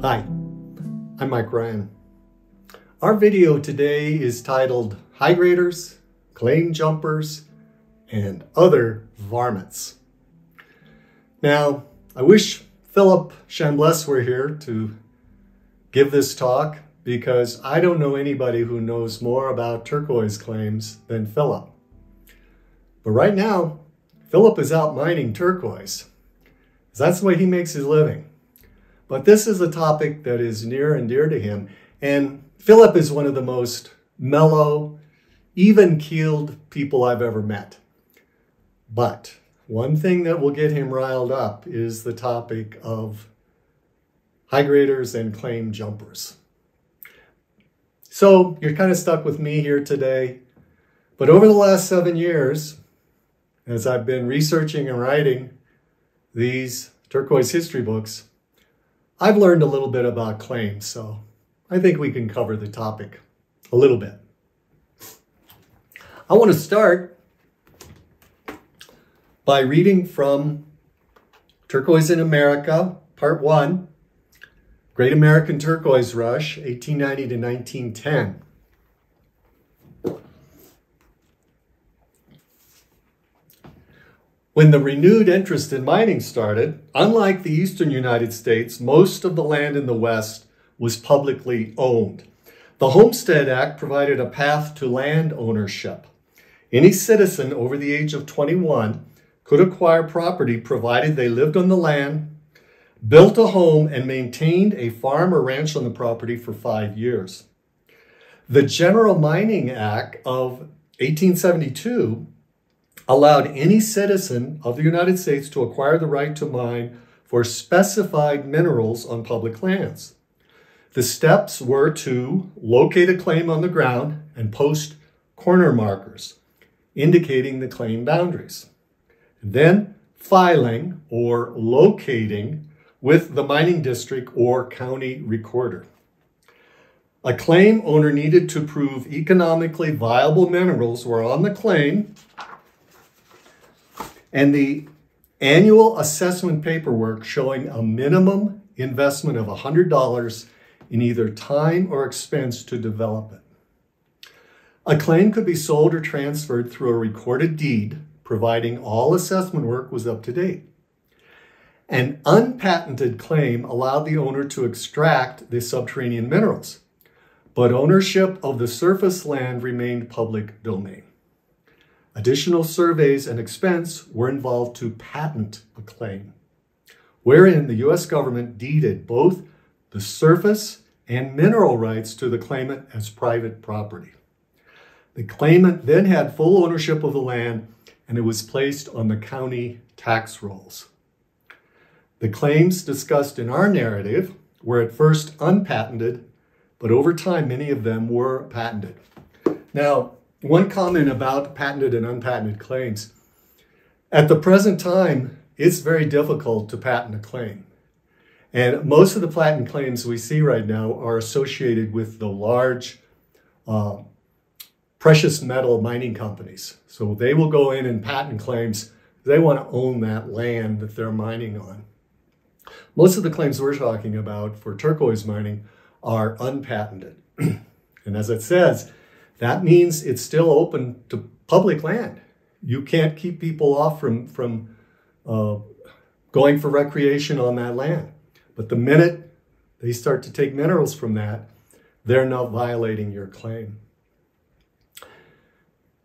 Hi, I'm Mike Ryan. Our video today is titled High Graders, Claim Jumpers, and Other Varmints. Now, I wish Philip Chambliss were here to give this talk because I don't know anybody who knows more about turquoise claims than Philip. But right now, Philip is out mining turquoise. That's the way he makes his living. But this is a topic that is near and dear to him. And Philip is one of the most mellow, even-keeled people I've ever met. But one thing that will get him riled up is the topic of high graders and claim jumpers. So you're kind of stuck with me here today. But over the last 7 years, as I've been researching and writing these turquoise history books, I've learned a little bit about claims, so I think we can cover the topic a little bit. I want to start by reading from Turquoise in America, Part 1, Great American Turquoise Rush, 1890 to 1910. When the renewed interest in mining started, unlike the eastern United States, most of the land in the West was publicly owned. The Homestead Act provided a path to land ownership. Any citizen over the age of 21 could acquire property provided they lived on the land, built a home, and maintained a farm or ranch on the property for 5 years. The General Mining Act of 1872 allowed any citizen of the United States to acquire the right to mine for specified minerals on public lands. The steps were to locate a claim on the ground and post corner markers indicating the claim boundaries. And then filing or locating with the mining district or county recorder. A claim owner needed to prove economically viable minerals were on the claim, and the annual assessment paperwork showing a minimum investment of $100 in either time or expense to develop it. A claim could be sold or transferred through a recorded deed, providing all assessment work was up to date. An unpatented claim allowed the owner to extract the subterranean minerals, but ownership of the surface land remained public domain. Additional surveys and expense were involved to patent a claim, wherein the U.S. government deeded both the surface and mineral rights to the claimant as private property. The claimant then had full ownership of the land, and it was placed on the county tax rolls. The claims discussed in our narrative were at first unpatented, but over time many of them were patented. Now, one comment about patented and unpatented claims. At the present time, it's very difficult to patent a claim. And most of the patent claims we see right now are associated with the large precious metal mining companies. So they will go in and patent claims. They want to own that land that they're mining on. Most of the claims we're talking about for turquoise mining are unpatented. And as it says, that means it's still open to public land. You can't keep people off from going for recreation on that land. But the minute they start to take minerals from that, they're now violating your claim.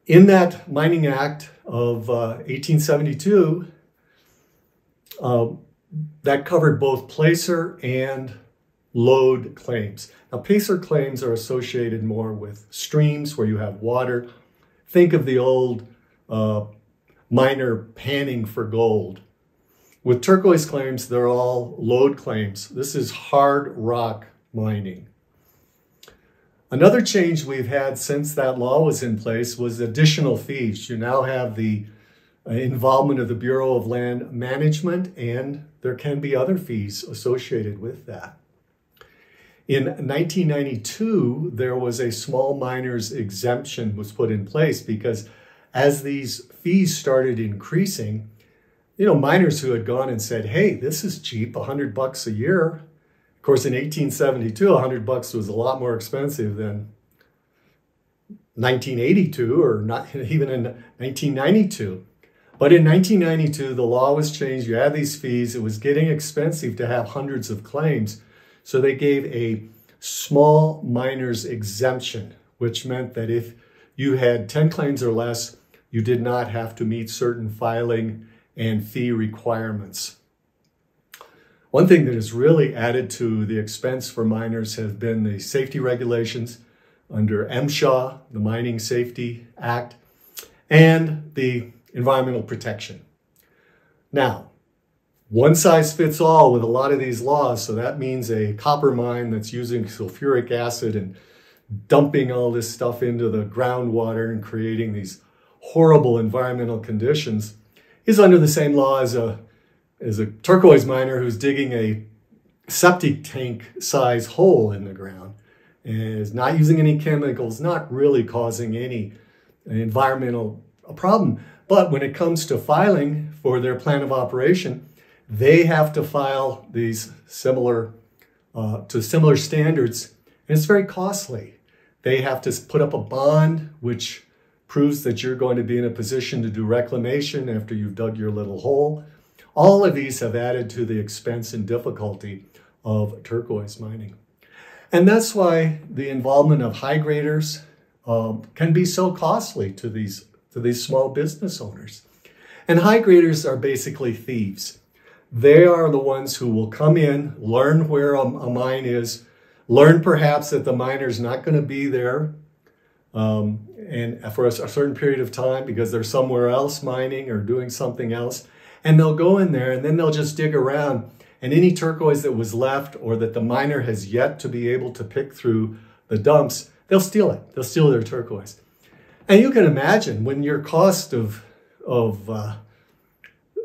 In that Mining Act of 1872, that covered both placer and lode claims. Now, placer claims are associated more with streams where you have water. Think of the old miner panning for gold. With turquoise claims, they're all lode claims. This is hard rock mining. Another change we've had since that law was in place was additional fees. You now have the involvement of the Bureau of Land Management, and there can be other fees associated with that. In 1992, there was a small miners exemption was put in place because as these fees started increasing, miners who had gone and said, hey, this is cheap, $100 a year, course, in 1872, $100 was a lot more expensive than 1982 or not even in 1992. But in 1992, the law was changed. You had these fees. It was getting expensive to have hundreds of claims. So they gave a small miners exemption, which meant that if you had 10 claims or less, you did not have to meet certain filing and fee requirements. One thing that has really added to the expense for miners has been the safety regulations under MSHA, the Mining Safety Act, and the environmental protection. Now, one size fits all with a lot of these laws, so that means a copper mine that's using sulfuric acid and dumping all this stuff into the groundwater and creating these horrible environmental conditions is under the same law as a turquoise miner who's digging a septic tank size hole in the ground and is not using any chemicals, not really causing any environmental problem. But when it comes to filing for their plan of operation, they have to file these similar standards, and it's very costly. They have to put up a bond which proves that you're going to be in a position to do reclamation after you've dug your little hole. All of these have added to the expense and difficulty of turquoise mining. And that's why the involvement of high graders can be so costly to these small business owners. And high graders are basically thieves. They are the ones who will come in, learn where a mine is, learn perhaps that the miner's not going to be there and for a certain period of time because they're somewhere else mining or doing something else. And they'll go in there and then they'll just dig around, and any turquoise that was left or that the miner has yet to be able to pick through the dumps, they'll steal it. They'll steal their turquoise. And you can imagine when your cost of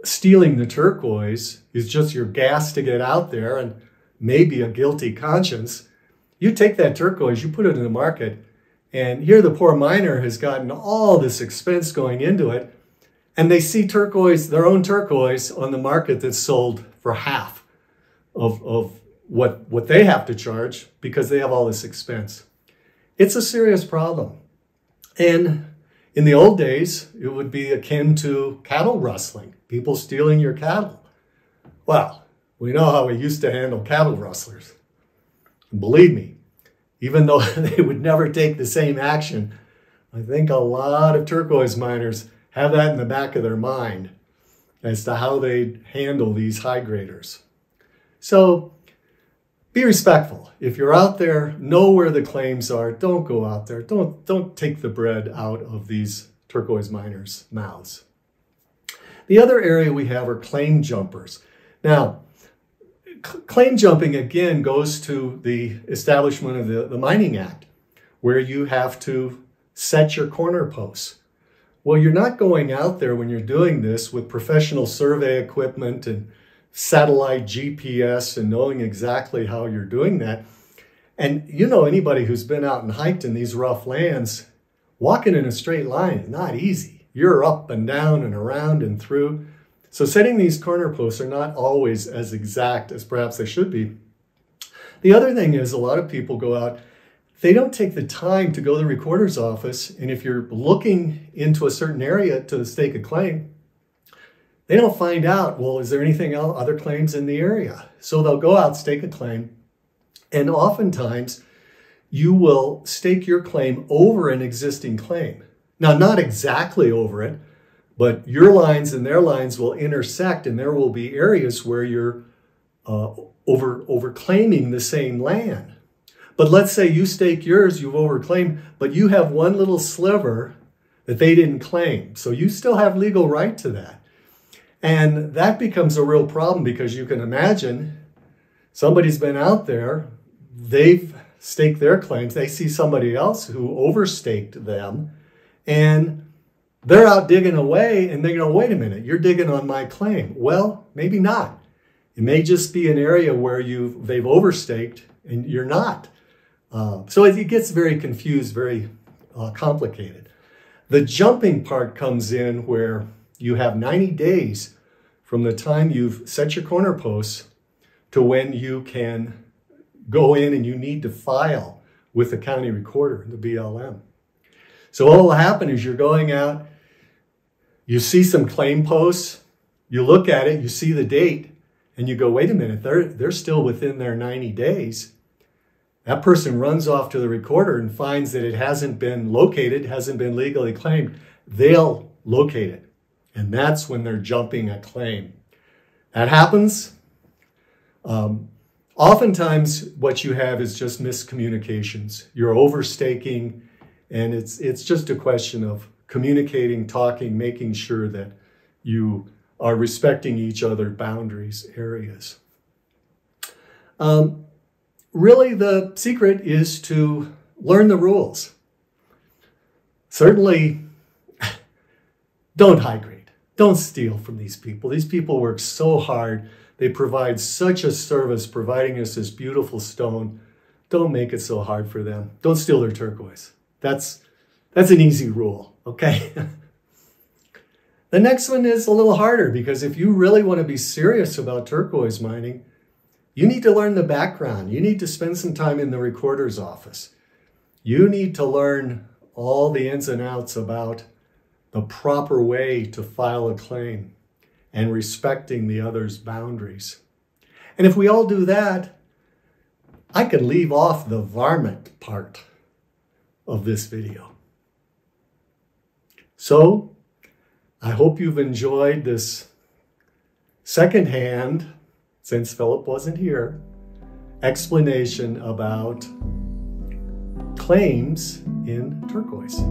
stealing the turquoise is just your gas to get out there and maybe a guilty conscience, you take that turquoise, you put it in the market, and here the poor miner has gotten all this expense going into it, and they see turquoise, their own turquoise, on the market that's sold for half of what they have to charge because they have all this expense. It's a serious problem. And in the old days, it would be akin to cattle rustling, people stealing your cattle. Well, we know how we used to handle cattle rustlers. And believe me, even though they would never take the same action, I think a lot of turquoise miners have that in the back of their mind as to how they handle these high graders. So be respectful. If you're out there, know where the claims are. Don't go out there. Don't take the bread out of these turquoise miners' mouths. The other area we have are claim jumpers. Now, claim jumping again goes to the establishment of the Mining Act, where you have to set your corner posts. Well, you're not going out there when you're doing this with professional survey equipment and satellite GPS and knowing exactly how you're doing that. And you know, anybody who's been out and hiked in these rough lands, walking in a straight line is not easy. You're up and down and around and through. So setting these corner posts are not always as exact as perhaps they should be. The other thing is a lot of people go out, they don't take the time to go to the recorder's office, and if you're looking into a certain area to stake a claim, they don't find out, well, is there anything else, other claims in the area? So they'll go out, stake a claim, and oftentimes you will stake your claim over an existing claim. Now, not exactly over it, but your lines and their lines will intersect, and there will be areas where you're overclaiming the same land. But let's say you stake yours, you've overclaimed, but you have one little sliver that they didn't claim. So you still have legal right to that. And that becomes a real problem because you can imagine somebody's been out there, they've staked their claims, they see somebody else who overstaked them, and they're out digging away, and they go, wait a minute, you're digging on my claim. Well, maybe not. It may just be an area where they've overstaked and you're not. So it gets very confused, very complicated. The jumping part comes in where you have 90 days from the time you've set your corner posts to when you can go in and you need to file with the county recorder, the BLM. So what will happen is you're going out, you see some claim posts, you look at it, you see the date, and you go, wait a minute, they're still within their 90 days. That person runs off to the recorder and finds that it hasn't been located, hasn't been legally claimed. They'll locate it. And that's when they're jumping a claim. That happens. Oftentimes what you have is just miscommunications. You're overstaking, and it's just a question of communicating, talking, making sure that you are respecting each other's boundaries, areas. Really, the secret is to learn the rules. Certainly, don't high grade. Don't steal from these people. These people work so hard. They provide such a service, providing us this beautiful stone. Don't make it so hard for them. Don't steal their turquoise. That's an easy rule, okay? The next one is a little harder, because if you really want to be serious about turquoise mining, you need to learn the background. You need to spend some time in the recorder's office. You need to learn all the ins and outs about the proper way to file a claim and respecting the other's boundaries. And if we all do that, I can leave off the varmint part of this video. So, I hope you've enjoyed this secondhand, since Philip wasn't here, explanation about claims in turquoise.